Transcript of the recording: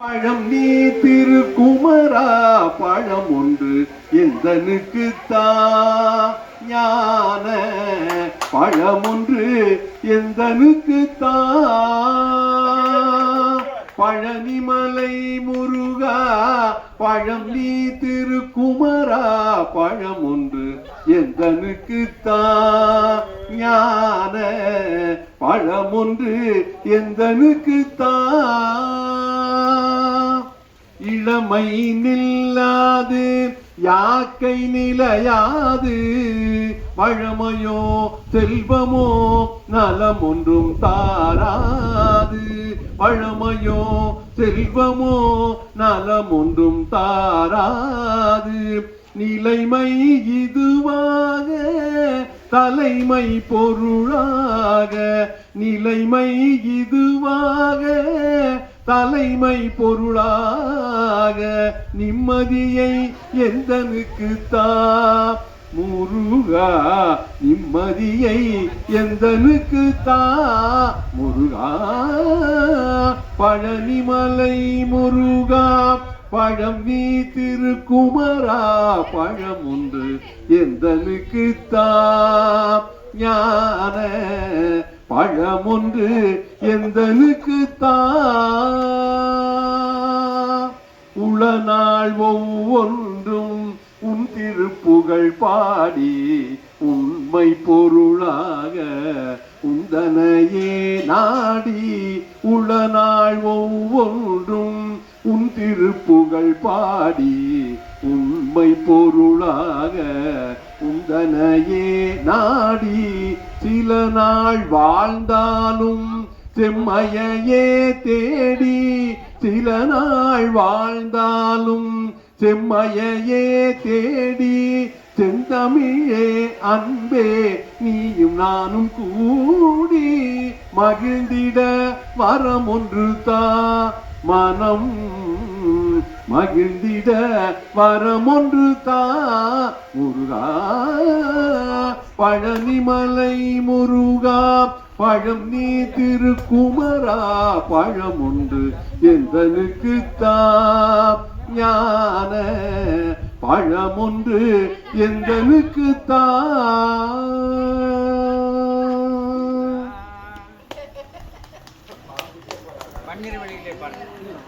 பழம் நீ திருக்குமரா பழம் ஒன்று எந்தனுக்கு ஞான பழம் ஒன்று எந்தனுக்கு பழனிமலை முருகா பழம் நீ திருக்குமரா பழம் ஒன்று எந்தனுக்கு ஞான பழம் ஒன்று எந்தனுக்கு இளமை நில்லாது யாக்கை நிலையாது பழமையோ செல்வமோ நலம் ஒன்றும் தாராது பழமையோ செல்வமோ நலம் ஒன்றும் தாராது நிலைமை இதுவாக தலைமை பொருளாக நிலைமை இதுவாக தலைமை பொருளாக நிம்மதியை எந்தனுக்கு முருகா நிம்மதியை எந்தனுக்கு முருகா பழனிமலை முருகா பழம் நீ திருக்குமரா பழம் ஒன்று எந்தனுக்கு ஞான பழம் ஒன்று எந்தனுக்கு உளநாள் ஒவ்வொன்றும் உன் திருப்புகழ் பாடி உண்மை பொருளாக உந்தனையே நாடி உளநாள் ஒவ்வொன்றும் உன் திருப்புகழ் பாடி உண்மை பொருளாக உந்தனையே நாடி சில நாள் வாழ்ந்தாலும் செம்மையே தேடி சில நாள் வாழ்ந்தாலும் செம்மையே தேடி செந்தமிழே அன்பே நீயும் நானும் கூடி மகிழ்ந்திட வரம் ஒன்று மனம் மகிழ்ந்திட வரம் ஒன்று முருகா பழனிமலை முருகா பழம் நீ திருக்குமரா பழம் ஒன்று எந்தனுக்கு ஞான பழம் ஒன்று எந்தனுக்கு